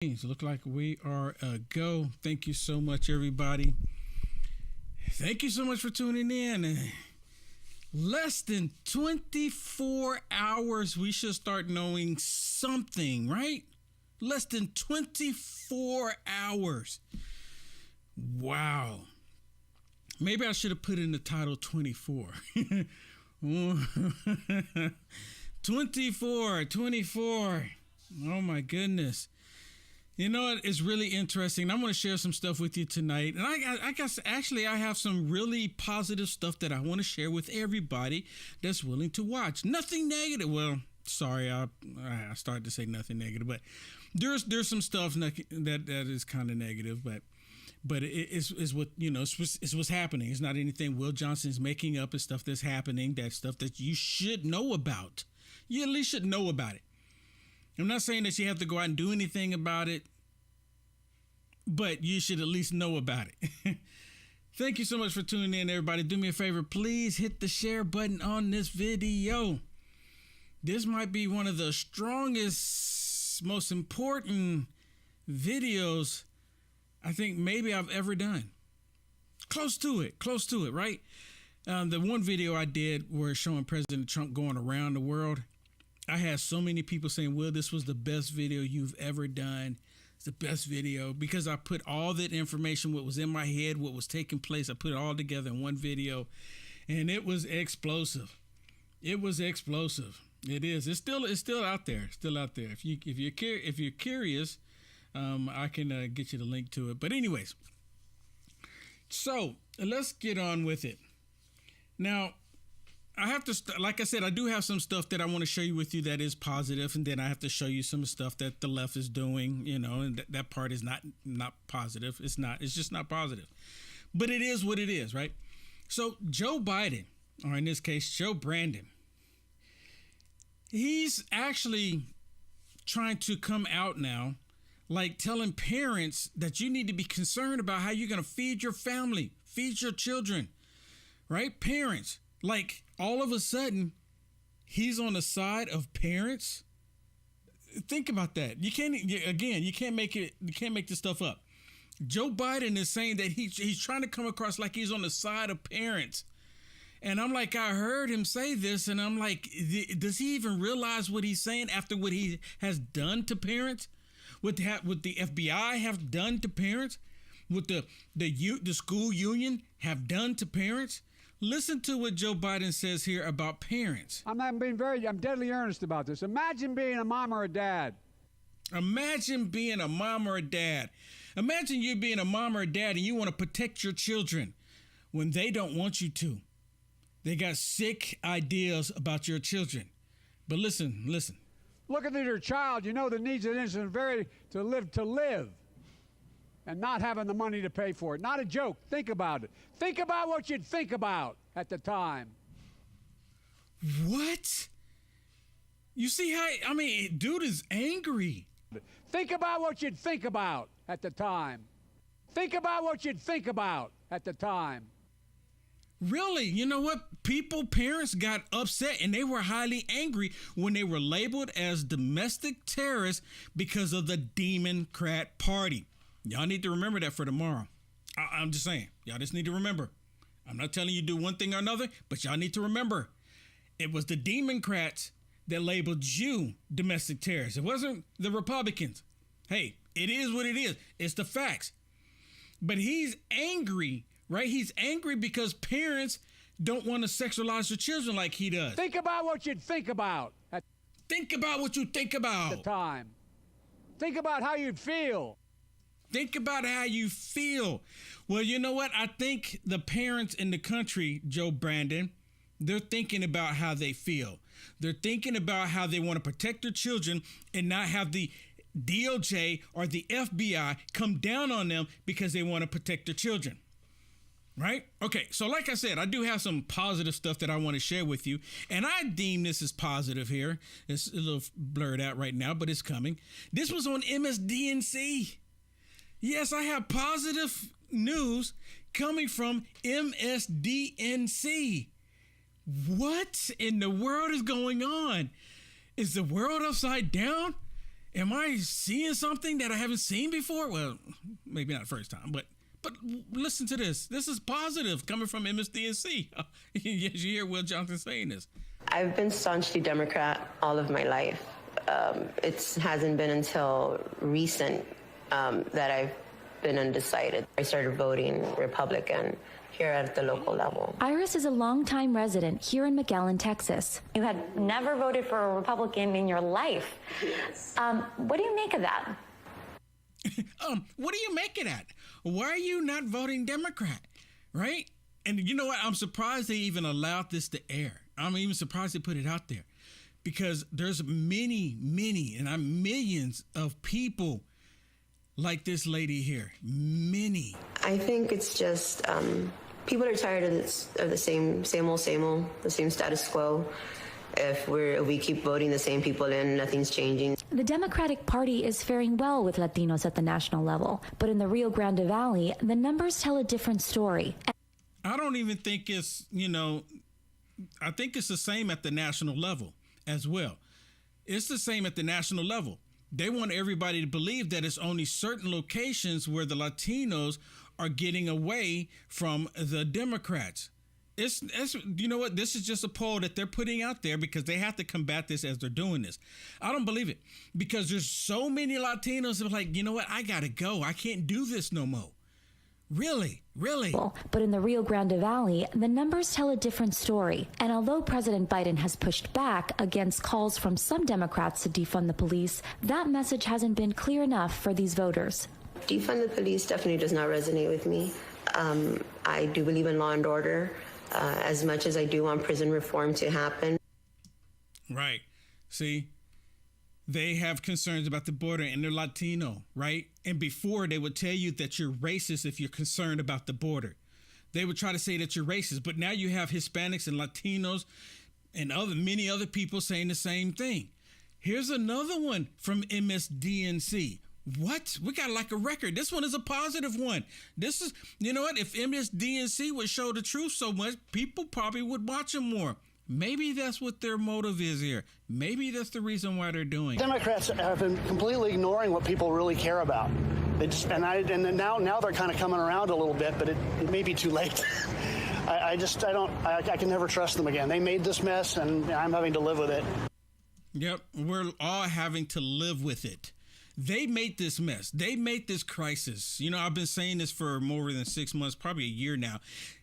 Look like we are a go. Thank you so much, everybody. Thank you so much for tuning in. Less than 24 hours, we should start knowing something, right? Less than 24 hours. Wow. Maybe I should have put in the title 24. 24. Oh my goodness. You know what? It's really interesting. I'm going to share some stuff with you tonight. And I guess actually I have some really positive stuff that I want to share with everybody that's willing to watch. Nothing negative. Well, sorry, I started to say nothing negative, but there's some stuff that is kind of negative, but it's what, you know, it's what's happening. It's not anything Will Johnson's making up. It's stuff that's happening. That's stuff that you should know about. You at least should know about it. I'm not saying that you have to go out and do anything about it, but you should at least know about it. Thank you so much for tuning in, everybody. Do me a favor, please hit the share button on this video. This might be one of the strongest, most important videos I think maybe I've ever done. Close to it, right? The one video I did where showing President Trump going around the world, I had so many people saying, Will, this was the best video you've ever done. It's the best video because I put all that information, what was in my head, what was taking place. I put it all together in one video and it was explosive. It was explosive. It is. It's still out there. Still out there. If you're curious, I can get you the link to it. But anyways, so let's get on with it. Now, I have to, like I said, I do have some stuff that I want to show you with you that is positive, and then I have to show you some stuff that the left is doing, you know, and that part is not positive. It's just not positive. But it is what it is, right? So Joe Biden, or in this case, Joe Brandon, he's actually trying to come out now, like telling parents that you need to be concerned about how you're going to feed your family, feed your children, right? Parents, like, all of a sudden, he's on the side of parents. Think about that. You can't make this stuff up. Joe Biden is saying that he's trying to come across like he's on the side of parents. And I'm like, I heard him say this, and I'm like, does he even realize what he's saying after what he has done to parents? What the FBI have done to parents? What the school union have done to parents? Listen to what Joe Biden says here about parents. I'm deadly earnest about this. Imagine being a mom or a dad. Imagine being a mom or a dad. Imagine you being a mom or a dad and you want to protect your children when they don't want you to. They got sick ideas about your children. But listen. Look at your child. You know the needs of innocent to live. And not having the money to pay for it. Not a joke. Think about it. Think about what you'd think about at the time. What? You see how, dude is angry. Think about what you'd think about at the time. Think about what you'd think about at the time. Really? You know what? Parents got upset and they were highly angry when they were labeled as domestic terrorists because of the Democrat Party. Y'all need to remember that for tomorrow. I'm just saying. Y'all just need to remember. I'm not telling you do one thing or another, but y'all need to remember. It was the Democrats that labeled you domestic terrorists. It wasn't the Republicans. Hey, it is what it is. It's the facts. But he's angry, right? He's angry because parents don't want to sexualize their children like he does. Think about what you'd think about. Think about what you think about. At the time. Think about how you'd feel. Think about how you feel. Well, you know what? I think the parents in the country, Joe Brandon, they're thinking about how they feel. They're thinking about how they want to protect their children and not have the DOJ or the FBI come down on them because they want to protect their children. Right? Okay, so like I said, I do have some positive stuff that I want to share with you. And I deem this as positive here. It's a little blurred out right now, but it's coming. This was on MSDNC. Yes, I have positive news coming from MSDNC. What in the world is going on? Is the world upside down? Am I seeing something that I haven't seen before? Well, maybe not the first time, but listen to this. This is positive coming from MSDNC. You hear Will Johnson saying this. I've been staunchly Democrat all of my life. It hasn't been until recent that I've been undecided. I started voting Republican here at the local level. Iris is a longtime resident here in McAllen, Texas. You had never voted for a Republican in your life. Yes. What do you make of that? What do you make of that? Why are you not voting Democrat? Right? And you know what? I'm surprised they even allowed this to air. I'm even surprised they put it out there, because there's many, and millions of people like this lady here. Many. I think it's just people are tired of the same old, the same status quo. If we keep voting the same people in, nothing's changing. The Democratic Party is faring well with Latinos at the national level, but in the Rio Grande Valley, the numbers tell a different story. I don't even think it's, I think it's the same at the national level as well. It's the same at the national level. They want everybody to believe that it's only certain locations where the Latinos are getting away from the Democrats. It's you know what? This is just a poll that they're putting out there because they have to combat this as they're doing this. I don't believe it, because there's so many Latinos that are like, you know what? I got to go. I can't do this no more. Really? But in the Rio Grande Valley, the numbers tell a different story. And although President Biden has pushed back against calls from some Democrats to defund the police, that message hasn't been clear enough for these voters. Defund the police definitely does not resonate with me. I do believe in law and order as much as I do want prison reform to happen. Right. See? They have concerns about the border, and they're Latino, right? And before, they would tell you that you're racist if you're concerned about the border. They would try to say that you're racist, but now you have Hispanics and Latinos and many other people saying the same thing. Here's another one from MSDNC. What? We got like a record. This one is a positive one. This is, you know what? If MSDNC would show the truth so much, people probably would watch them more. Maybe that's what their motive is here. Maybe that's the reason why they're doing it. Democrats have been completely ignoring what people really care about. They just, now they're kind of coming around a little bit, but it may be too late. I can never trust them again. They made this mess, and I'm having to live with it. Yep, we're all having to live with it. They made this mess. They made this crisis. I've been saying this for more than 6 months, probably a year now,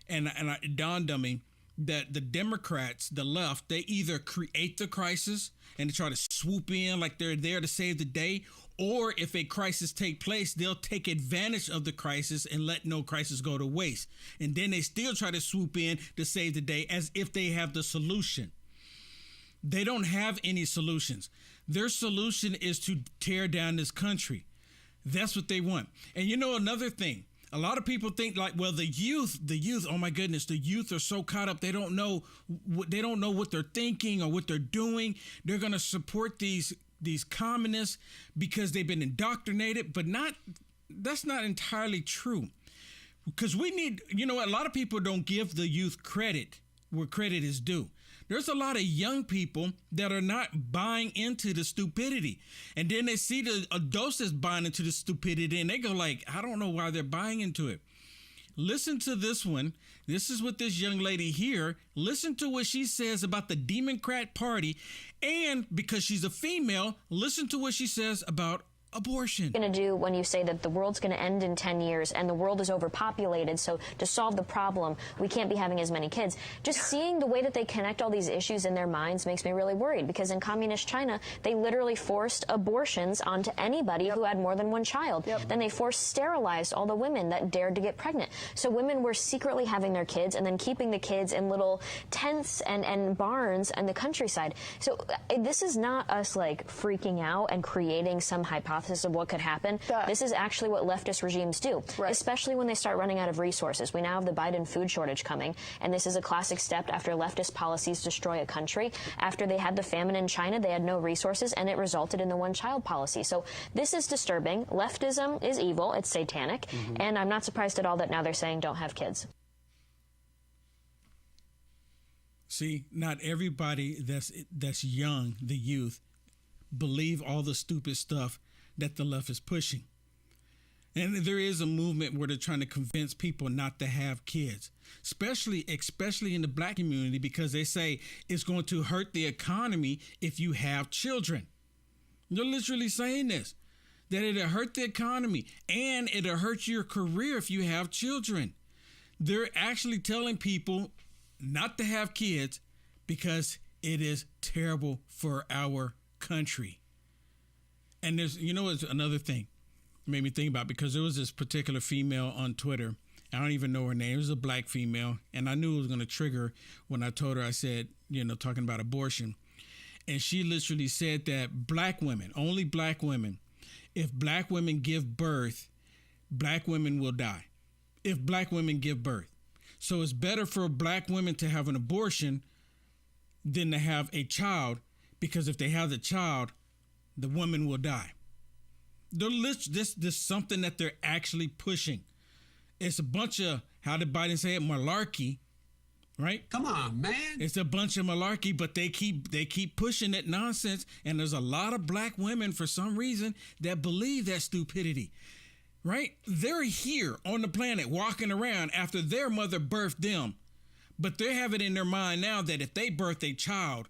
and it dawned on me that the Democrats, the left, they either create the crisis and they try to swoop in like they're there to save the day, or if a crisis take place, they'll take advantage of the crisis and let no crisis go to waste. And then they still try to swoop in to save the day as if they have the solution. They don't have any solutions. Their solution is to tear down this country. That's what they want. And another thing, a lot of people think like, well, the youth, oh my goodness, the youth are so caught up. They don't know what they're thinking or what they're doing. They're going to support these communists because they've been indoctrinated, but that's not entirely true. Because we need, a lot of people don't give the youth credit where credit is due. There's a lot of young people that are not buying into the stupidity. And then they see the adults that's buying into the stupidity and they go like, I don't know why they're buying into it. Listen to this one. This is what this young lady here. Listen to what she says about the Democrat Party. And because she's a female, listen to what she says about abortion. Going to do when you say that the world's going to end in 10 years and the world is overpopulated, so to solve the problem we can't be having as many kids. Just seeing the way that they connect all these issues in their minds makes me really worried, because in communist China they literally forced abortions onto anybody who had more than one child. Then they sterilized all the women that dared to get pregnant. So women were secretly having their kids and then keeping the kids in little tents and barns in the countryside. So this is not us like freaking out and creating some hypothesis of what could happen. This is actually what leftist regimes do, especially when they start running out of resources. We now have the Biden food shortage coming, and this is a classic step after leftist policies destroy a country. After they had the famine in China, they had no resources, and it resulted in the one-child policy. So this is disturbing. Leftism is evil. It's satanic, and I'm not surprised at all that now they're saying don't have kids. See, not everybody that's young, the youth, believe all the stupid stuff that the left is pushing. And there is a movement where they're trying to convince people not to have kids, especially in the black community, because they say it's going to hurt the economy if you have children. They're literally saying this, that it'll hurt the economy and it'll hurt your career if you have children. They're actually telling people not to have kids because it is terrible for our country. And there's, it's another thing it made me think about, because there was this particular female on Twitter. I don't even know her name. It was a black female. And I knew it was going to trigger when I told her, I said, talking about abortion. And she literally said that black women, only black women, if black women give birth, black women will die. If black women give birth. So it's better for black women to have an abortion than to have a child, because if they have the child, the woman will die. This something that they're actually pushing. It's a bunch of, how did Biden say it, malarkey, right? Come on, man. It's a bunch of malarkey, but they keep pushing that nonsense. And there's a lot of black women, for some reason, that believe that stupidity, right? They're here on the planet walking around after their mother birthed them. But they have it in their mind now that if they birth a child,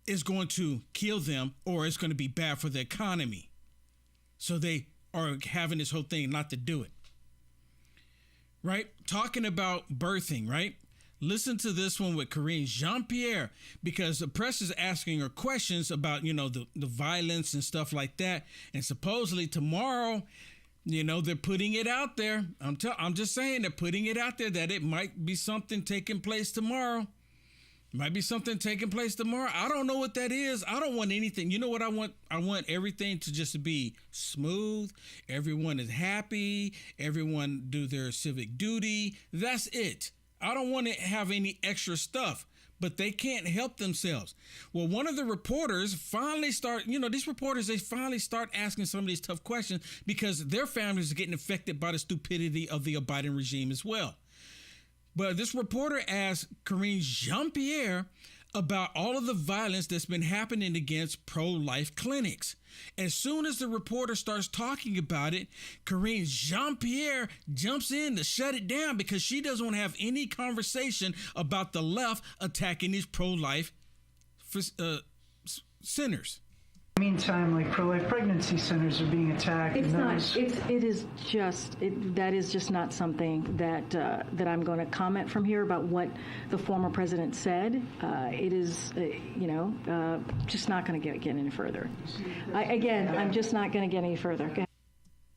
it's going to kill them or it's going to be bad for the economy. So they are having this whole thing not to do it. Right? Talking about birthing, right? Listen to this one with Karine Jean-Pierre, because the press is asking her questions about, the violence and stuff like that. And supposedly tomorrow, they're putting it out there. I'm just saying, they're putting it out there that it might be something taking place tomorrow. Might be something taking place tomorrow. I don't know what that is. I don't want anything. You know what I want? I want everything to just be smooth. Everyone is happy. Everyone do their civic duty. That's it. I don't want to have any extra stuff, but they can't help themselves. Well, one of the reporters finally these reporters, they finally start asking some of these tough questions because their families are getting affected by the stupidity of the Biden regime as well. But this reporter asked Karine Jean-Pierre about all of the violence that's been happening against pro-life clinics. As soon as the reporter starts talking about it, Karine Jean-Pierre jumps in to shut it down because she doesn't want to have any conversation about the left attacking these pro-life centers. Meantime, like pro-life pregnancy centers are being attacked. It's not. That is just not something that I'm going to comment from here about what the former president said. It is, just not going to get any further. I'm just not going to get any further.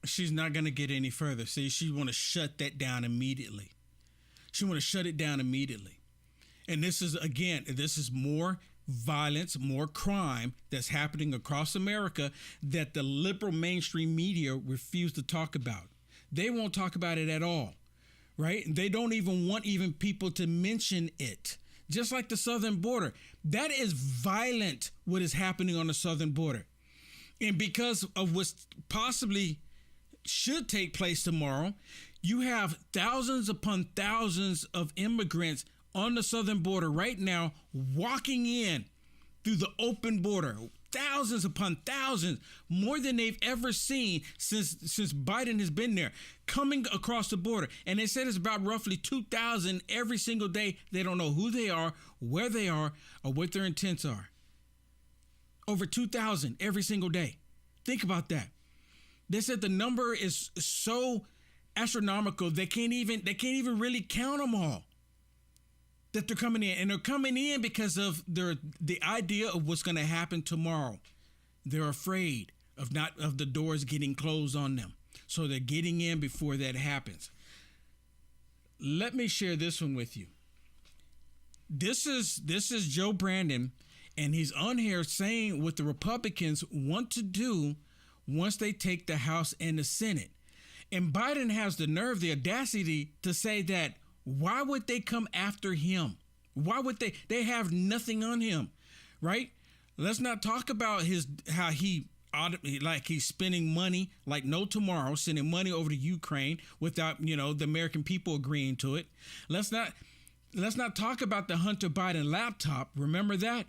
She's not going to get any further. See, she want to shut that down immediately. She want to shut it down immediately. And this is more violence, more crime that's happening across America that the liberal mainstream media refuse to talk about. They won't talk about it at all, right? They don't even want people to mention it. Just like the southern border. That is violent, what is happening on the southern border. And because of what possibly should take place tomorrow, you have thousands upon thousands of immigrants on the southern border right now, walking in through the open border, thousands upon thousands, more than they've ever seen since Biden has been there, coming across the border. And they said it's about roughly 2,000 every single day. They don't know who they are, where they are, or what their intents are. Over 2,000 every single day. Think about that. They said the number is so astronomical they can't even really count them all. That they're coming in, and they're coming in because of the idea of what's going to happen tomorrow. They're afraid of the doors getting closed on them, so they're getting in before that happens. Let me share this one with you. This is Joe Brandon, and he's on here saying what the Republicans want to do once they take the House and the Senate. And Biden has the nerve, the audacity to say that. Why would they come after him? Why would they have nothing on him, right? Let's not talk about how he's spending money like no tomorrow, sending money over to Ukraine without, the American people agreeing to it. Let's not talk about the Hunter Biden laptop. Remember that?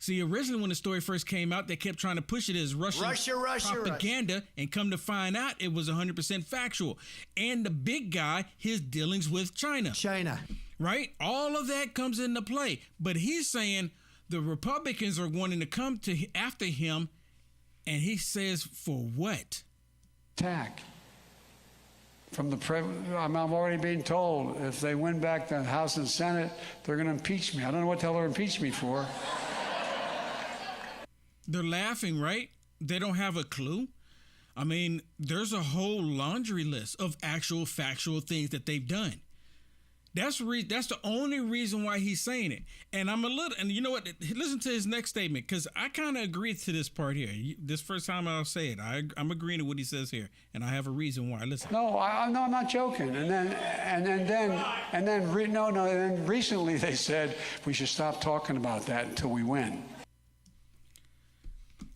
See, originally when the story first came out, they kept trying to push it as Russian propaganda, and come to find out it was 100% factual. And the big guy, his dealings with China. Right? All of that comes into play. But he's saying the Republicans are wanting to come after him, and he says, for what? Attack. From the I'm already being told if they win back the House and Senate, they're going to impeach me. I don't know what the hell they're impeaching me for. They're laughing, right? They don't have a clue. I mean, there's a whole laundry list of actual factual things that they've done. That's the only reason why he's saying it. And and you know what? Listen to his next statement, because I kind of agree to this part here. This first time I'll say it. I'm agreeing to what he says here, and I have a reason why. Listen. No, I'm not joking. And then recently they said we should stop talking about that until we win.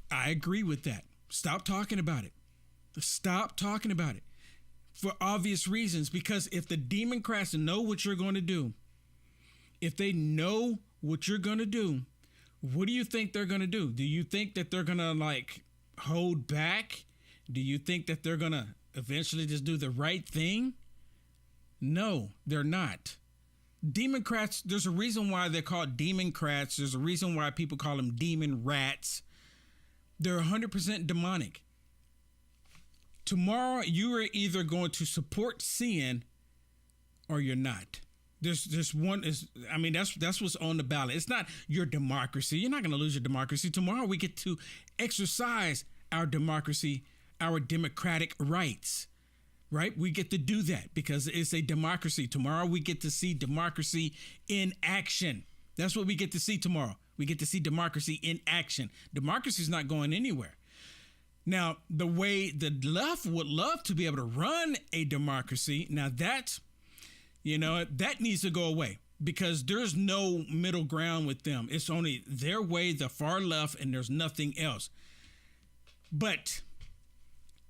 I agree with that. Stop talking about it. Stop talking about it. For obvious reasons, because if the Democrats know what you're going to do, if they know what you're going to do, what do you think they're going to do? Do you think that they're going to hold back? Do you think that they're going to eventually just do the right thing? No, they're not. Democrats, there's a reason why they're called Democrats. There's a reason why people call them demon rats. They're 100% demonic. Tomorrow, you are either going to support sin or you're not. There's one is, I mean, that's what's on the ballot. It's not your democracy. You're not going to lose your democracy. Tomorrow, we get to exercise our democracy, our democratic rights, right? We get to do that because it's a democracy. Tomorrow, we get to see democracy in action. That's what we get to see tomorrow. We get to see democracy in action. Democracy is not going anywhere. Now, the way the left would love to be able to run a democracy, now that needs to go away because there's no middle ground with them. It's only their way, the far left, and there's nothing else. But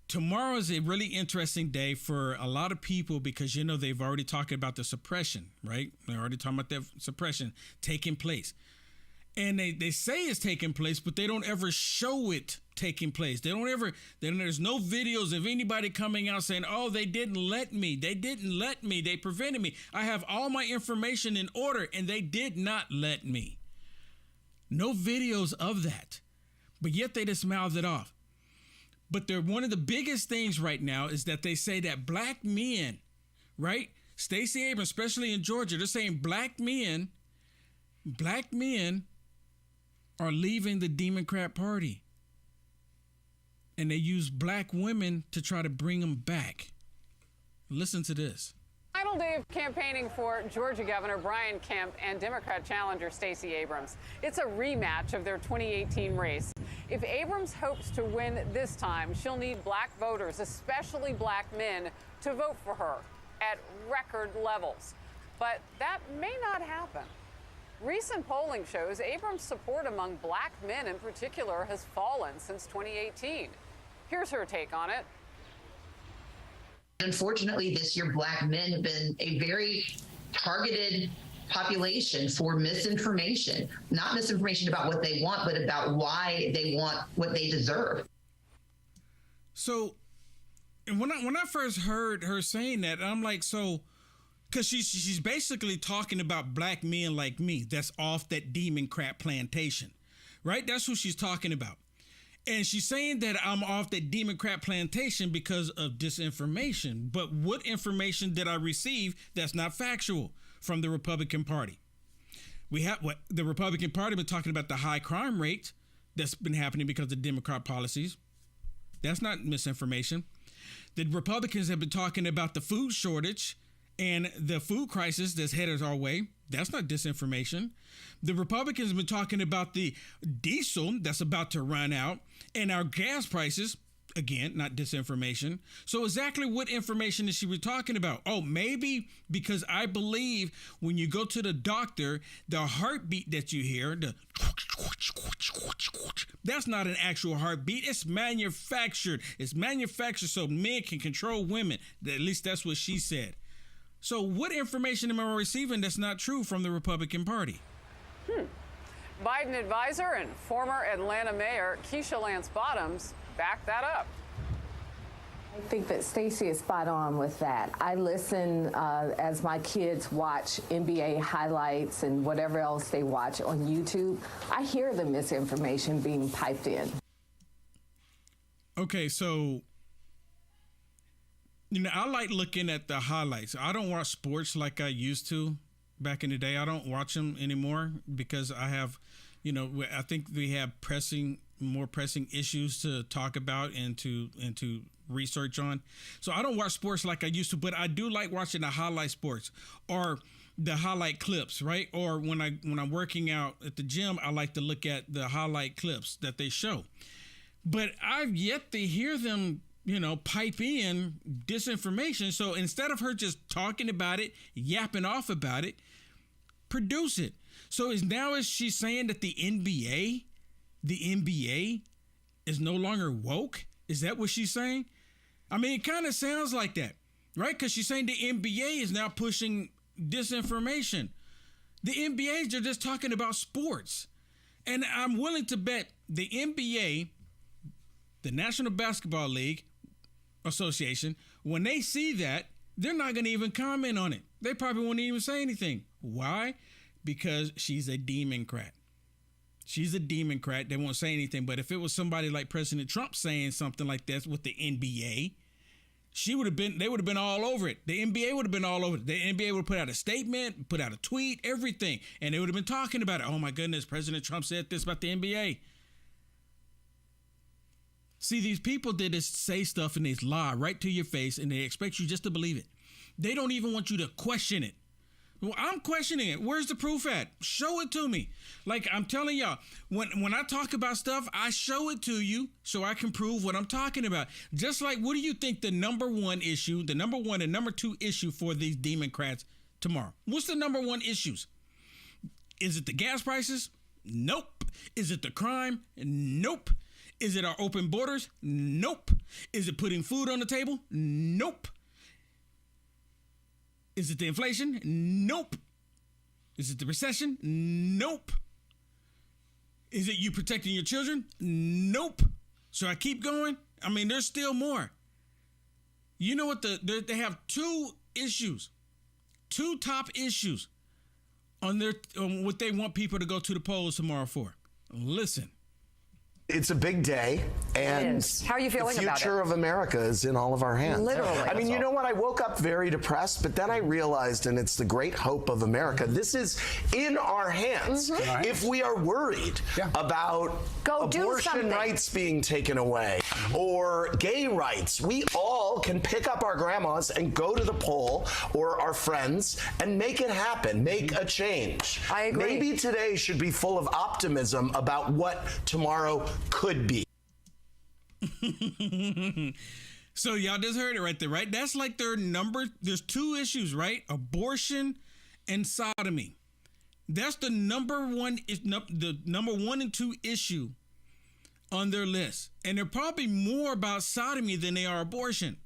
tomorrow is a really interesting day for a lot of people because, they've already talked about the suppression, right? They're already talking about that suppression taking place. And they say it's taking place, but they don't ever show it taking place. There's no videos of anybody coming out saying, oh, they didn't let me. They prevented me. I have all my information in order and they did not let me. No videos of that. But yet they just mouthed it off. But one of the biggest things right now is that they say that black men, right? Stacey Abrams, especially in Georgia, they're saying black men are leaving the Democrat Party. And they use black women to try to bring them back. Listen to this. Final day of campaigning for Georgia Governor Brian Kemp and Democrat challenger Stacey Abrams. It's a rematch of their 2018 race. If Abrams hopes to win this time, she'll need black voters, especially black men, to vote for her at record levels. But that may not happen. Recent polling shows Abrams' support among black men in particular has fallen since 2018. Here's her take on it. Unfortunately, this year, black men have been a very targeted population for misinformation. Not misinformation about what they want, but about why they want what they deserve. So when I first heard her saying that, I'm like, so... Because she's basically talking about black men like me that's off that Democrat plantation, right? That's who she's talking about. And she's saying that I'm off that Democrat plantation because of disinformation. But what information did I receive that's not factual from the Republican Party? We have the Republican Party been talking about the high crime rate that's been happening because of Democrat policies. That's not misinformation. The Republicans have been talking about the food shortage and the food crisis that's headed our way. That's not disinformation. The Republicans have been talking about the diesel that's about to run out and our gas prices. Again, not disinformation. So exactly what information is she talking about? Oh, maybe because I believe when you go to the doctor, the heartbeat that you hear, that's not an actual heartbeat. It's manufactured. It's manufactured so men can control women. At least that's what she said. So what information am I receiving that's not true from the Republican Party? Biden advisor and former Atlanta Mayor Keisha Lance Bottoms backed that up. I think that Stacey is spot on with that. I listen as my kids watch NBA highlights and whatever else they watch on YouTube. I hear the misinformation being piped in. Okay, so, I like looking at the highlights. I don't watch sports like I used to back in the day. I don't watch them anymore because I have, I think we have more pressing issues to talk about and to research on. So I don't watch sports like I used to, but I do like watching the highlight sports or the highlight clips, right? Or when I'm working out at the gym, I like to look at the highlight clips that they show. But I've yet to hear them, pipe in disinformation. So instead of her just talking about it, yapping off about it, produce it. So is she saying that the NBA is no longer woke? Is that what she's saying? I mean, it kind of sounds like that, right? Because she's saying the NBA is now pushing disinformation. The NBA, they're just talking about sports. And I'm willing to bet the NBA, the National Basketball League Association, when they see that, they're not going to even comment on it. They probably won't even say anything. Why? Because she's a Democrat. She's a Democrat. They won't say anything. But if it was somebody like President Trump saying something like this with the NBA, they would have been all over it. The NBA would have been all over it. The NBA would have put out a statement, put out a tweet, everything. And they would have been talking about it. Oh my goodness, President Trump said this about the NBA. See, these people did this, say stuff and they lie right to your face and they expect you just to believe it. They don't even want you to question it. Well, I'm questioning it. Where's the proof at? Show it to me. Like I'm telling y'all, when I talk about stuff, I show it to you so I can prove what I'm talking about. Just like, what do you think the number one and number two issue for these Democrats tomorrow? What's the number one issues? Is it the gas prices? Nope. Is it the crime? Nope. Is it our open borders? Nope. Is it putting food on the table? Nope. Is it the inflation? Nope. Is it the recession? Nope. Is it you protecting your children? Nope. So I keep going. I mean, there's still more. You know what? They have two top issues on what they want people to go to the polls tomorrow for. Listen. It's a big day, and how are you feeling about it? The future of America is in all of our hands. Literally. I mean, you know what? I woke up very depressed, but then I realized, and it's the great hope of America, this is in our hands. Mm-hmm. Right. If we are worried about abortion rights being taken away or gay rights, we all can pick up our grandmas and go to the poll or our friends and make it happen, make a change. I agree. Maybe today should be full of optimism about what tomorrow could be. So y'all just heard it right there, right? That's like there's two issues, right? Abortion and sodomy. That's the number one and two issue on their list. And they're probably more about sodomy than they are abortion.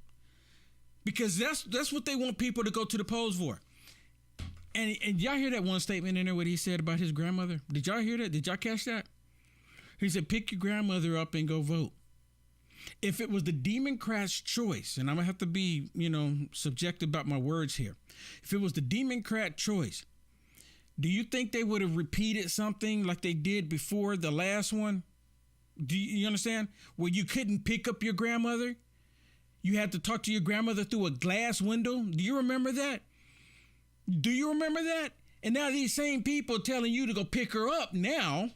Because that's what they want people to go to the polls for. And y'all hear that one statement in there what he said about his grandmother? Did y'all hear that? Did y'all catch that? He said, pick your grandmother up and go vote. If it was the Democrats' choice, and I'm going to have to be, subjective about my words here. If it was the Democrat choice, do you think they would have repeated something like they did before the last one? Do you understand? Where you couldn't pick up your grandmother? You had to talk to your grandmother through a glass window? Do you remember that? Do you remember that? And now these same people telling you to go pick her up now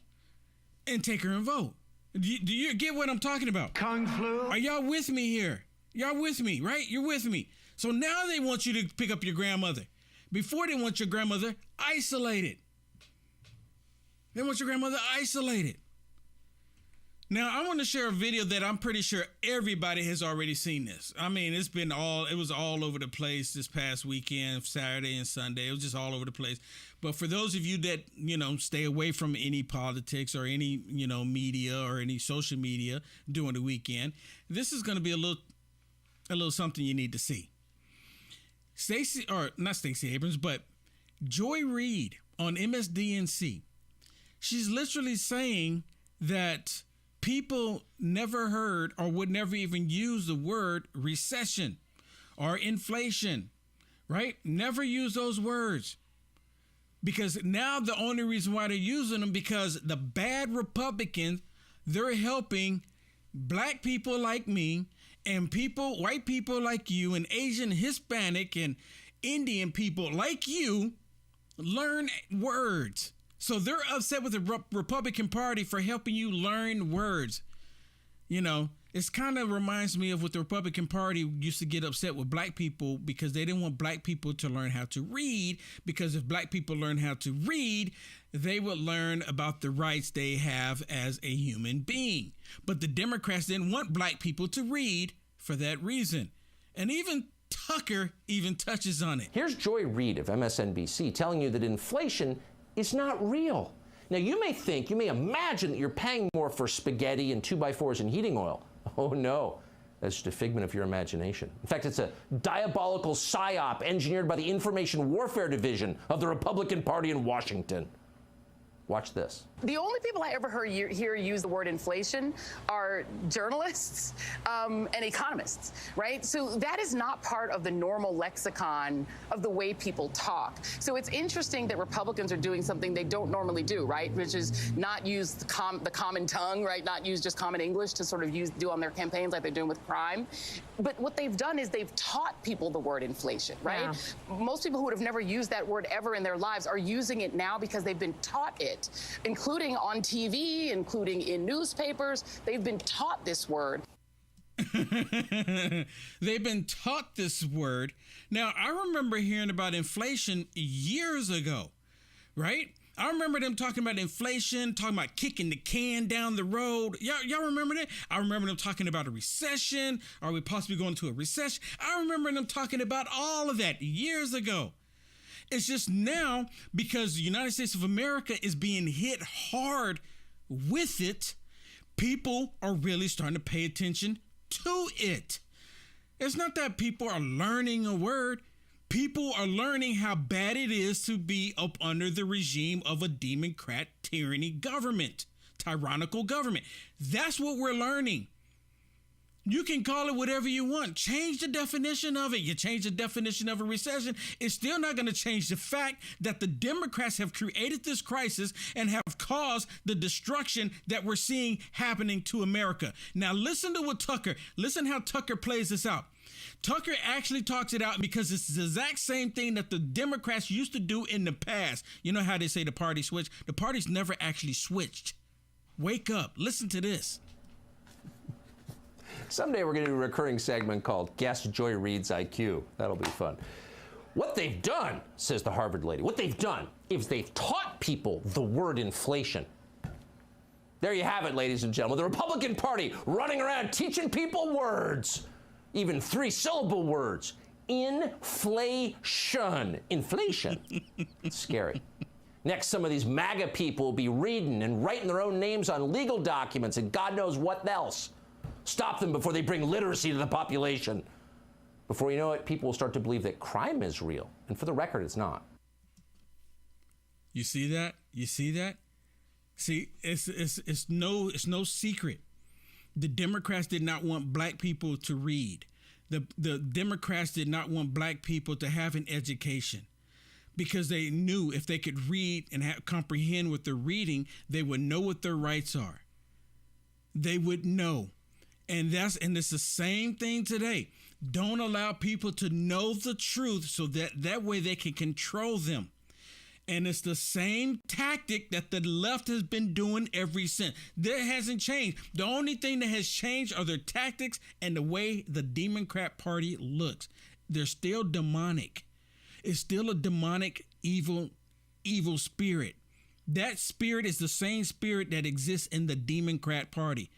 and take her and vote. Do you get what I'm talking about? Kung flu. Are y'all with me here? Y'all with me, right? You're with me. So now they want you to pick up your grandmother. Before they want your grandmother isolated. They want your grandmother isolated. Now, I want to share a video that I'm pretty sure everybody has already seen this. I mean, it was all over the place this past weekend, Saturday and Sunday. It was just all over the place. But for those of you that, stay away from any politics or any, media or any social media during the weekend, this is going to be a little something you need to see. Not Stacey Abrams, but Joy Reid on MSDNC. She's literally saying that people never heard or would never even use the word recession or inflation, right? Never use those words. Because now the only reason why they're using them, because the bad Republicans, they're helping black people like me and people, white people like you, and Asian, Hispanic, and Indian people like you learn words. So they're upset with the Republican Party for helping you learn words. You know, it's kind of reminds me of what the Republican Party used to get upset with black people because they didn't want black people to learn how to read, because if black people learn how to read, they would learn about the rights they have as a human being. But the Democrats didn't want black people to read for that reason. And even Tucker even touches on it. Here's Joy Reid of MSNBC telling you that inflation is not real. Now, you may imagine that you're paying more for spaghetti and 2x4s and heating oil. Oh, no. That's just a figment of your imagination. In fact, it's a diabolical psyop engineered by the Information Warfare Division of the Republican Party in Washington. Watch this. The only people I ever hear use the word inflation are journalists and economists, right? So that is not part of the normal lexicon of the way people talk. So it's interesting that Republicans are doing something they don't normally do, right? Which is not use the common tongue, right? Not use just common English to sort of do on their campaigns like they're doing with crime. But what they've done is they've taught people the word inflation, right? Yeah. Most people who would have never used that word ever in their lives are using it now because they've been taught it, including on TV, including in newspapers. They've been taught this word. They've been taught this word. Now, I remember hearing about inflation years ago, right? I remember them talking about inflation, talking about kicking the can down the road. Y'all remember that? I remember them talking about a recession. Are we possibly going to a recession? I remember them talking about all of that years ago. It's just now, because the United States of America is being hit hard with it, people are really starting to pay attention to it. It's not that people are learning a word. People are learning how bad it is to be up under the regime of a Democrat tyrannical government. That's what we're learning. You can call it whatever you want. Change the definition of it. You change the definition of a recession, it's still not going to change the fact that the Democrats have created this crisis and have caused the destruction that we're seeing happening to America. Now, listen to listen how Tucker plays this out. Tucker actually talks it out because it's the exact same thing that the Democrats used to do in the past. You know how they say the party switched? The party's never actually switched. Wake up. Listen to this. Someday we're going to do a recurring segment called Guess Joy Reid's IQ. That'll be fun. What they've done, says the Harvard lady, what they've done is they've taught people the word inflation. There you have it, ladies and gentlemen. The Republican Party running around teaching people words. Even 3-syllable words. Inflation. Inflation. It's scary. Next, some of these MAGA people will be reading and writing their own names on legal documents and God knows what else. Stop them before they bring literacy to the population. Before you know it, people will start to believe that crime is real. And for the record, it's not. You see that? You see that? See, it's no secret. The Democrats did not want black people to read. The Democrats did not want black people to have an education because they knew if they could read and comprehend what they're reading, they would know what their rights are. They would know. And it's the same thing today. Don't allow people to know the truth so that way they can control them. And it's the same tactic that the left has been doing ever since. That hasn't changed. The only thing that has changed are their tactics and the way the Democrat Party looks. They're still demonic. It's still a demonic, evil spirit. That spirit is the same spirit that exists in the Democrat Party.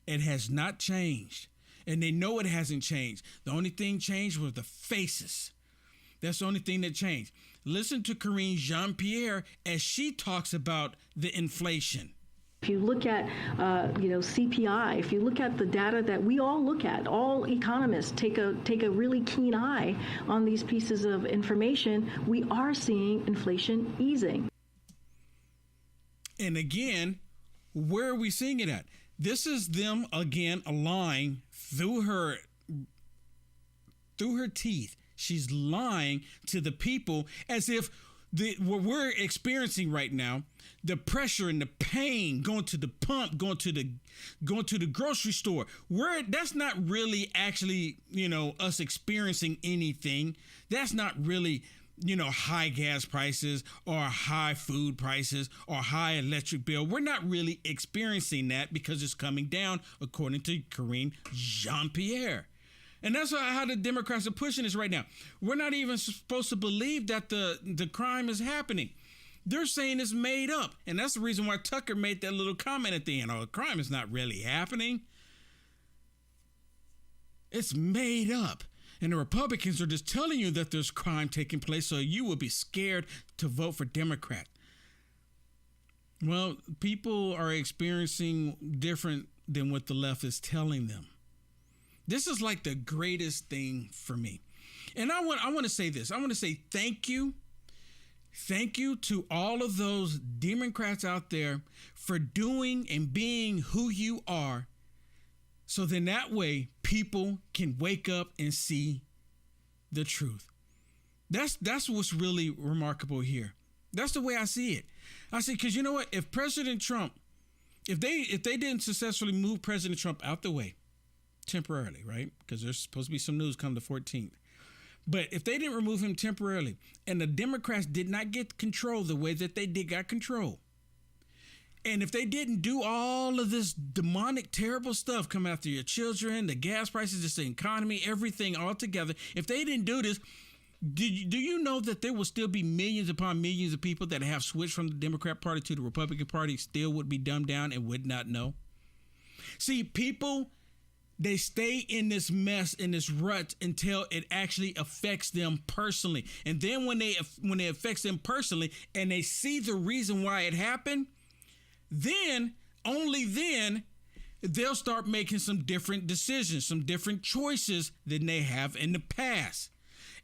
It has not changed. And they know it hasn't changed. The only thing changed was the faces. That's the only thing that changed. Listen to Karine Jean-Pierre as she talks about the inflation. If you look at, CPI, if you look at the data that we all look at, all economists take a really keen eye on these pieces of information, we are seeing inflation easing. And again, where are we seeing it at? This is them again lying through her teeth. She's lying to the people as if what we're experiencing right now, the pressure and the pain, going to the pump, going to the grocery store, that's not really actually, us experiencing anything. That's not really, high gas prices or high food prices or high electric bill. We're not really experiencing that because it's coming down, according to Karine Jean-Pierre. And that's how the Democrats are pushing this right now. We're not even supposed to believe that the crime is happening. They're saying it's made up. And that's the reason why Tucker made that little comment at the end. Oh, the crime is not really happening. It's made up. And the Republicans are just telling you that there's crime taking place, so you will be scared to vote for Democrat. Well, people are experiencing different than what the left is telling them. This is like the greatest thing for me. And I want to say this. I want to say thank you. Thank you to all of those Democrats out there for doing and being who you are. So then that way people can wake up and see the truth. That's what's really remarkable here. That's the way I see it. I see, because you know what? If President Trump, if they didn't successfully move President Trump out the way, temporarily, right? Because there's supposed to be some news come the 14th. But if they didn't remove him temporarily and the Democrats did not get control the way that they got control, and if they didn't do all of this demonic, terrible stuff, come after your children, the gas prices, just the economy, everything all together, if they didn't do this, do you know that there will still be millions upon millions of people that have switched from the Democrat Party to the Republican Party still would be dumbed down and would not know? See, people, they stay in this mess, in this rut, until it actually affects them personally. And then when it affects them personally and they see the reason why it happened, then, only then, they'll start making some different decisions, some different choices than they have in the past.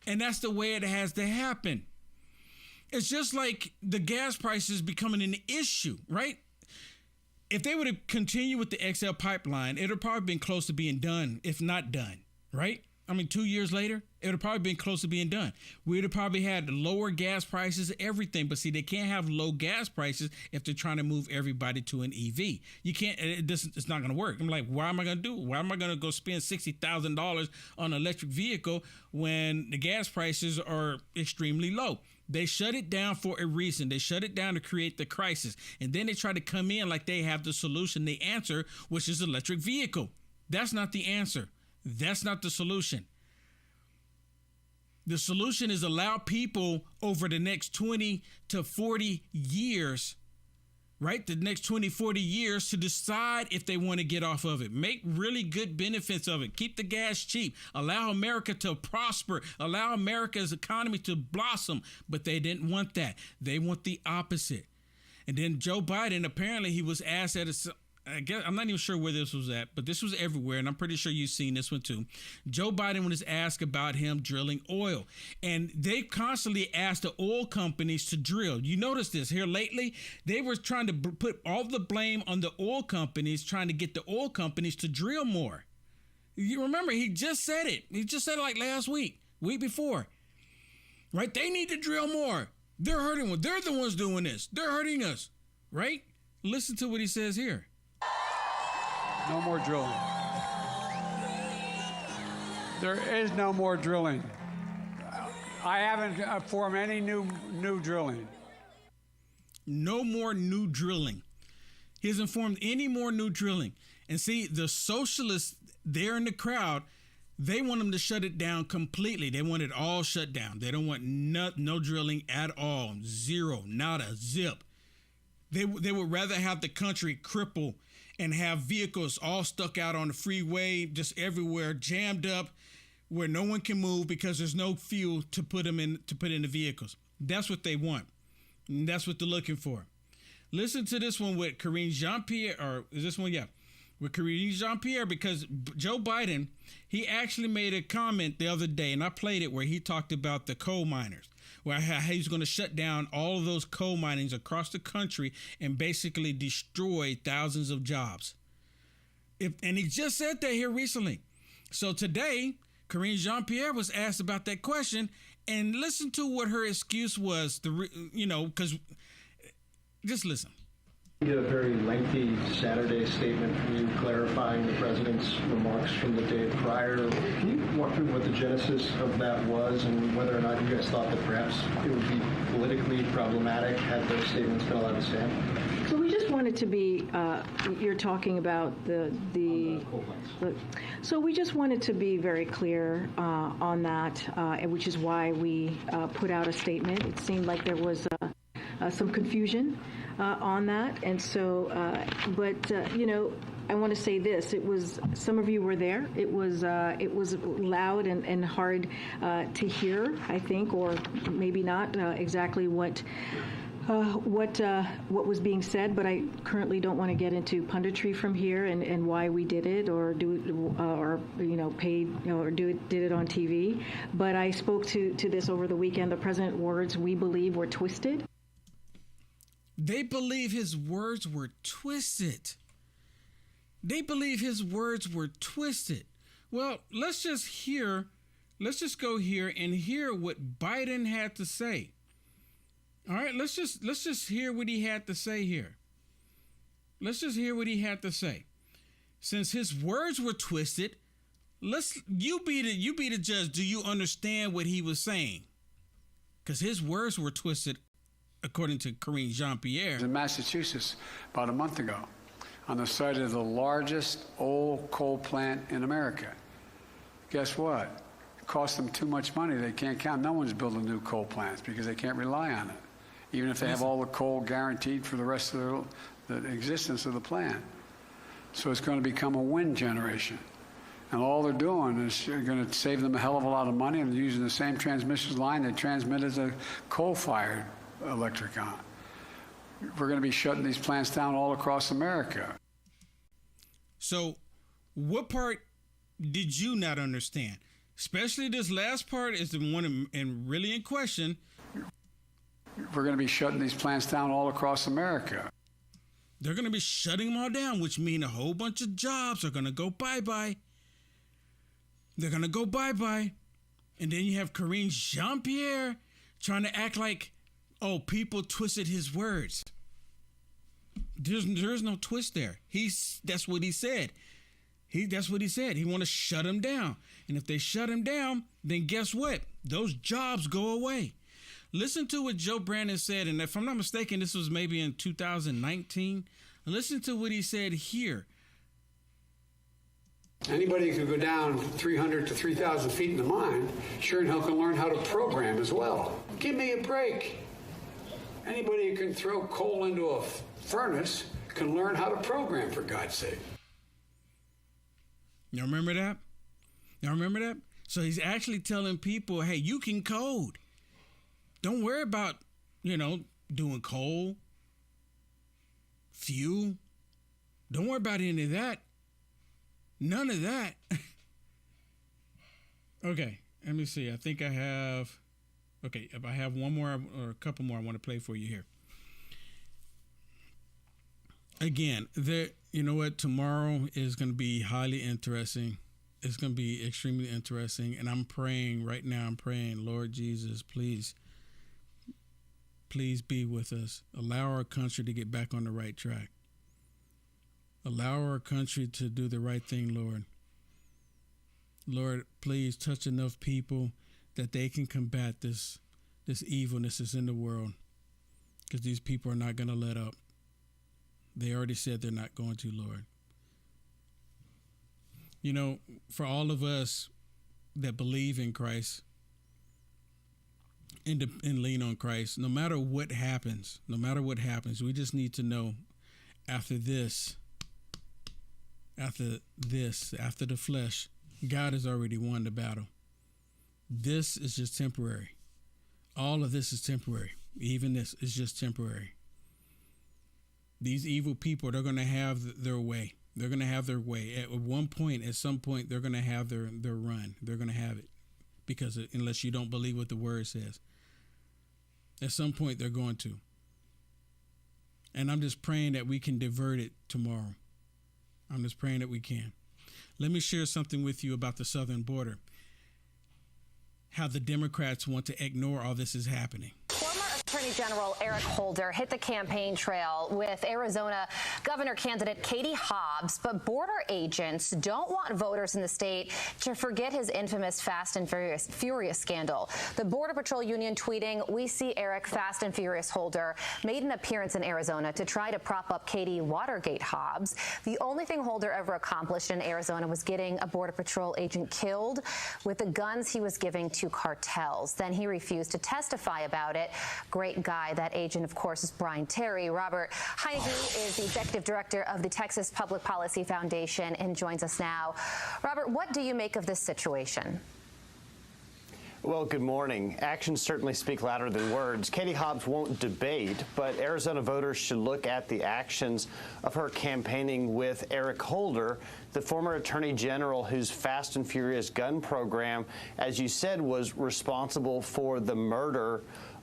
And that's the way it has to happen. It's just like the gas prices becoming an issue, right? If they would have continued with the XL pipeline, it would have probably been close to being done, if not done, right? I mean, 2 years later, it would have probably been close to being done. We would have probably had lower gas prices, everything. But see, they can't have low gas prices if they're trying to move everybody to an EV. You can't, it's not going to work. I'm like, why am I going to do it? Why am I going to go spend $60,000 on an electric vehicle when the gas prices are extremely low? They shut it down for a reason. They shut it down to create the crisis. And then they try to come in like they have the solution, the answer, which is electric vehicle. That's not the answer. That's not the solution. The solution is allow people over the next 20 to 40 years, right? The next 20, 40 years to decide if they want to get off of it. Make really good benefits of it. Keep the gas cheap. Allow America to prosper. Allow America's economy to blossom. But they didn't want that. They want the opposite. And then Joe Biden, apparently he was asked at I guess I'm not even sure where this was at, but this was everywhere, and I'm pretty sure you've seen this one too. Joe Biden was asked about him drilling oil, and they constantly asked the oil companies to drill. You notice this here lately? They were trying to put all the blame on the oil companies, trying to get the oil companies to drill more. You remember, he just said it. He just said it like last week before, right? They need to drill more. They're hurting us. They're the ones doing this. They're hurting us, right? Listen to what he says here. No more drilling. There is no more drilling. I haven't formed any new drilling. No more new drilling. He hasn't formed any more new drilling. And see, the socialists there in the crowd, they want them to shut it down completely. They want it all shut down. They don't want no drilling at all. Zero, not a zip. They would rather have the country cripple and have vehicles all stuck out on the freeway, just everywhere, jammed up, where no one can move because there's no fuel to put in the vehicles. That's what they want. And that's what they're looking for. Listen to this one with Karine Jean-Pierre, or is this one? Yeah. With Karine Jean-Pierre, because Joe Biden, he actually made a comment the other day, and I played it, where he talked about the coal miners. where he's going to shut down all of those coal minings across the country and basically destroy thousands of jobs. And he just said that here recently. So today, Karine Jean-Pierre was asked about that question, and listen to what her excuse was. Because just listen. We did a very lengthy Saturday statement from you clarifying the president's remarks from the day prior. Can you walk through what the genesis of that was and whether or not you guys thought that perhaps it would be politically problematic had those statements been allowed to stand? So we just wanted to be, you're talking about so we just wanted to be very clear on that, which is why we put out a statement. It seemed like there was some confusion on that. And so, I want to say this. It was, some of you were there. It was loud and hard to hear, I think, or maybe not exactly what was being said, but I currently don't want to get into punditry from here and why we did it or did it on TV. But I spoke to this over the weekend. The president's words, we believe, were twisted. They believe his words were twisted. They believe his words were twisted. Well, let's just go here and hear what Biden had to say. All right, let's just hear what he had to say here. Let's just hear what he had to say. Since his words were twisted, you be the judge. Do you understand what he was saying? Because his words were twisted, according to Karine Jean-Pierre. In Massachusetts about a month ago, on the site of the largest old coal plant in America. Guess what? It costs them too much money. They can't count. No one's building new coal plants because they can't rely on it, even if they have all the coal guaranteed for the rest of the existence of the plant. So it's going to become a wind generation. And all they're doing is going to save them a hell of a lot of money, and using the same transmission line they transmit as a coal-fired electric on. We're going to be shutting these plants down all across America. So what part did you not understand? Especially this last part is the one really in question. We're going to be shutting these plants down all across America. They're going to be shutting them all down, which means a whole bunch of jobs are going to go bye-bye. They're going to go bye-bye. And then you have Karine Jean-Pierre trying to act like, oh, people twisted his words. There's no twist there. That's what he said. That's what he said. He want to shut him down. And if they shut him down, then guess what? Those jobs go away. Listen to what Joe Brandon said. And if I'm not mistaken, this was maybe in 2019. Listen to what he said here. Anybody who can go down 300 to 3,000 feet in the mine, sure and hell can learn how to program as well. Give me a break. Anybody who can throw coal into a furnace can learn how to program, for God's sake. You remember that? Y'all remember that? So he's actually telling people, hey, you can code. Don't worry about, doing coal, fuel. Don't worry about any of that. None of that. Okay, let me see. I think I have... Okay, if I have one more or a couple more I want to play for you here. Again, you know what? Tomorrow is going to be highly interesting. It's going to be extremely interesting. And I'm praying right now. I'm praying, Lord Jesus, please be with us. Allow our country to get back on the right track. Allow our country to do the right thing, Lord. Lord, please touch enough people that they can combat this evilness that's in the world, because these people are not going to let up. They already said they're not going to, Lord. For all of us that believe in Christ and lean on Christ, no matter what happens, we just need to know after the flesh, God has already won the battle. This is just temporary. All of this is temporary. Even this is just temporary. These evil people, they're going to have their way. They're going to have their way. At some point, they're going to have their run. They're going to have it. Because unless you don't believe what the word says. At some point, they're going to. And I'm just praying that we can divert it tomorrow. I'm just praying that we can. Let me share something with you about the southern border. How the Democrats want to ignore all this is happening. Former Attorney General Eric Holder hit the campaign trail with Arizona governor candidate Katie Hobbs, but border agents don't want voters in the state to forget his infamous Fast and Furious scandal. The Border Patrol Union tweeting, "We see Eric Fast and Furious Holder made an appearance in Arizona to try to prop up Katie Watergate Hobbs. The only thing Holder ever accomplished in Arizona was getting a Border Patrol agent killed with the guns he was giving to cartels. Then he refused to testify about it." Great guy. That agent, of course, is Brian Terry. Robert Heineke is the executive director of the Texas Public Policy Foundation and joins us now. Robert, what do you make of this situation? Well, good morning. Actions certainly speak louder than words. Katie Hobbs won't debate, but Arizona voters should look at the actions of her campaigning with Eric Holder, the former attorney general whose Fast and Furious gun program, as you said, was responsible for the murder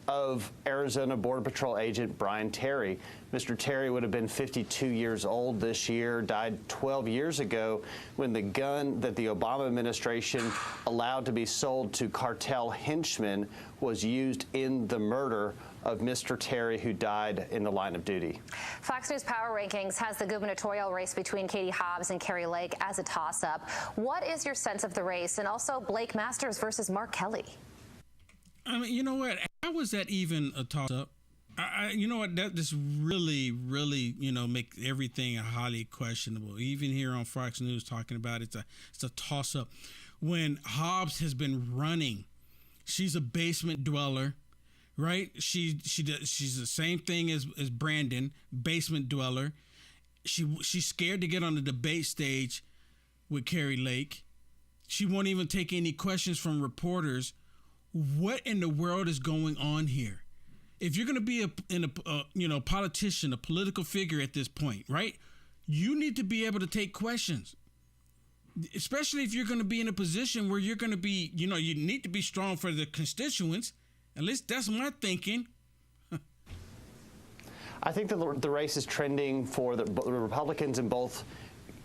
of Arizona Border Patrol agent Brian Terry. Mr. Terry would have been 52 years old this year, died 12 years ago when the gun that the Obama administration allowed to be sold to cartel henchmen was used in the murder of Mr. Terry, who died in the line of duty. Fox News Power Rankings has the gubernatorial race between Katie Hobbs and Kari Lake as a toss-up. What is your sense of the race? And also Blake Masters versus Mark Kelly. I mean, you know what? How is that even a toss-up? You know what? That just really, make everything highly questionable. Even here on Fox News talking about it's a toss-up. When Hobbs has been running, she's a basement dweller, right? She's the same thing as Brandon, basement dweller. She's scared to get on the debate stage with Kari Lake. She won't even take any questions from reporters. What in the world is going on here? If you're going to be a politician, a political figure at this point, right? You need to be able to take questions, especially if you're going to be in a position where you're going to be, you need to be strong for the constituents. At least that's my thinking. I think that the race is trending for the Republicans in both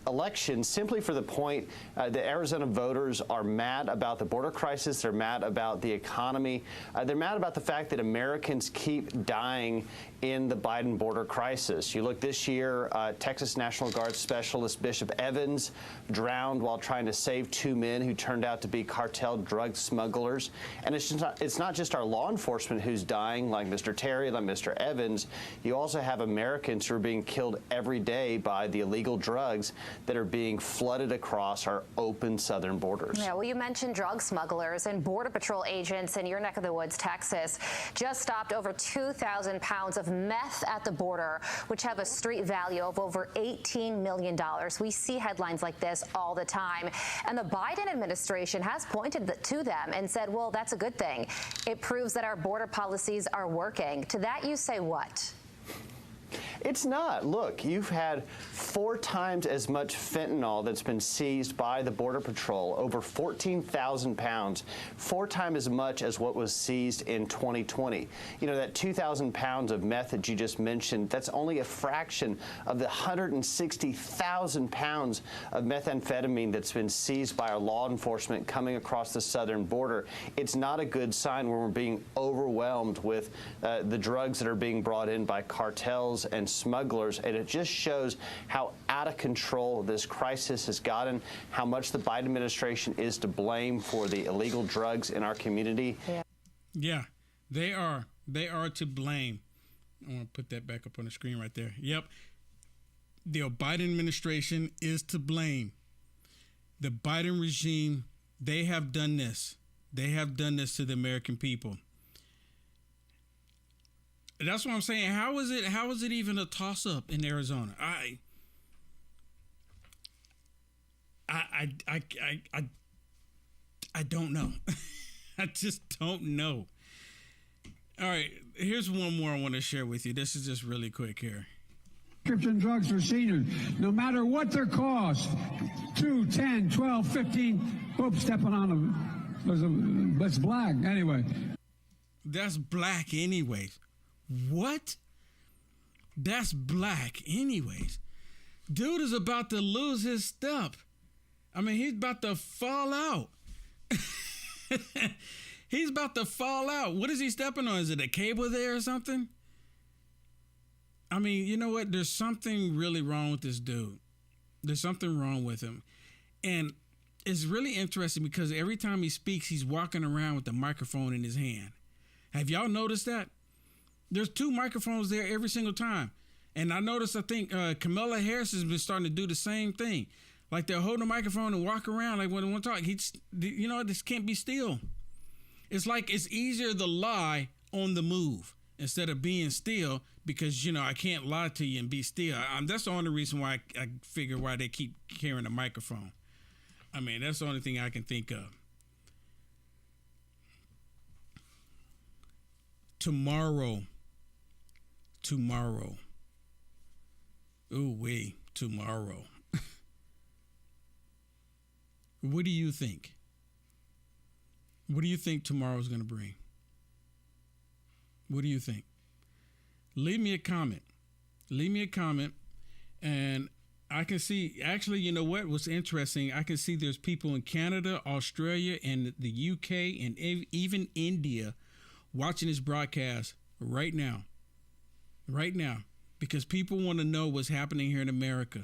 elections simply for the point that Arizona voters are mad about the border crisis. They're mad about the economy. They're mad about the fact that Americans keep dying in the Biden border crisis. You look this year, Texas National Guard Specialist Bishop Evans drowned while trying to save two men who turned out to be cartel drug smugglers. And it's not just our law enforcement who's dying, like Mr. Terry, like Mr. Evans. You also have Americans who are being killed every day by the illegal drugs that are being flooded across our open southern borders. Yeah, well, you mentioned drug smugglers, and Border Patrol agents in your neck of the woods, Texas, just stopped over 2,000 pounds of meth at the border, which have a street value of over $18 million. We see headlines like this all the time. And the Biden administration has pointed to them and said, well, that's a good thing. It proves that our border policies are working. To that, you say what? It's not. Look, you've had 4 times as much fentanyl that's been seized by the Border Patrol, over 14,000 pounds, 4 times as much as what was seized in 2020. You know, that 2,000 pounds of meth that you just mentioned, that's only a fraction of the 160,000 pounds of methamphetamine that's been seized by our law enforcement coming across the southern border. It's not a good sign when we're being overwhelmed with the drugs that are being brought in by cartels and smugglers, and it just shows how out of control this crisis has gotten, how much the Biden administration is to blame for the illegal drugs in our community. Yeah, they are to blame. I want to put that back up on the screen right there. Yep. The Biden administration is to blame. The Biden regime, they have done this. They have done this to the American people. That's what I'm saying. How is it even a toss-up in Arizona? I don't know. I just don't know. All right, here's one more I want to share with you. This is just really quick here. Prescription drugs for seniors, no matter what their cost, 2, 10, 12, 15, oops, stepping on them. That's black. Anyway. That's black anyways. What? That's black anyways. Dude is about to lose his step. I mean, he's about to fall out. He's about to fall out. What is he stepping on? Is it a cable there or something? I mean, you know what? There's something really wrong with this dude. There's something wrong with him. And it's really interesting because every time he speaks, he's walking around with the microphone in his hand. Have y'all noticed that? There's 2 microphones there every single time. And I noticed, I think Kamala Harris has been starting to do the same thing. Like they'll hold the microphone and walk around like when they want to talk. You know, this can't be still. It's like it's easier to lie on the move instead of being still because, you know, I can't lie to you and be still. That's the only reason why I figure why they keep carrying a microphone. I mean, that's the only thing I can think of. Tomorrow. Ooh-wee, tomorrow. What do you think? What do you think tomorrow's going to bring? What do you think? Leave me a comment. And I can see, actually, you know what? What's interesting, I can see there's people in Canada, Australia, and the UK, and even India watching this broadcast right now. Right now. Because people want to know what's happening here in America.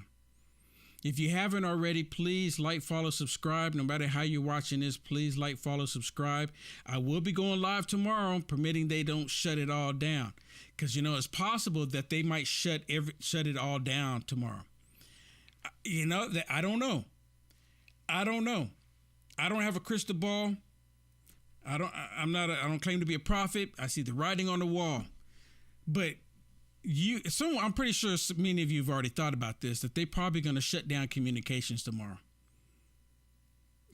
If you haven't already, please like, follow, subscribe. No matter how you're watching this, please like, follow, subscribe. I will be going live tomorrow, permitting they don't shut it all down. Because, you know, it's possible that they might shut it all down tomorrow. You know, I don't know. I don't have a crystal ball. I don't claim to be a prophet. I see the writing on the wall. But I'm pretty sure many of you have already thought about this, that they're probably going to shut down communications tomorrow.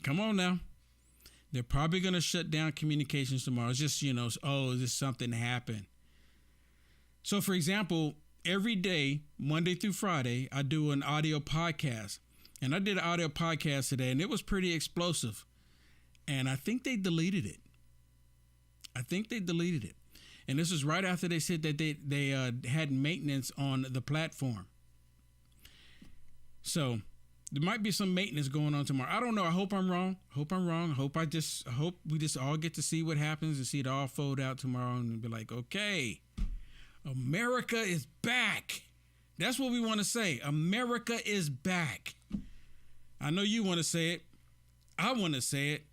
Come on now. They're probably going to shut down communications tomorrow. It's just, you know, this something happened. So, for example, every day, Monday through Friday, I do an audio podcast. And I did an audio podcast today, and it was pretty explosive. And I think they deleted it. And this was right after they said that they had maintenance on the platform. So there might be some maintenance going on tomorrow. I don't know. I hope I'm wrong. I hope we just all get to see what happens and see it all fold out tomorrow and be like, okay, America is back. That's what we want to say. America is back. I know you want to say it. I want to say it.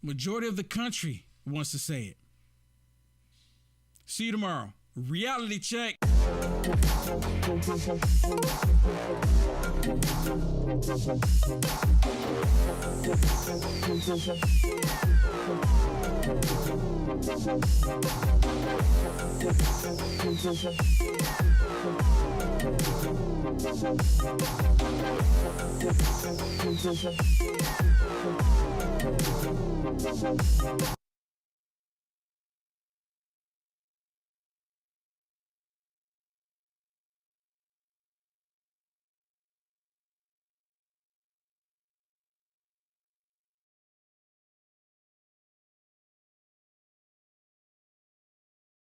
Majority of the country wants to say it. See you tomorrow. Reality check.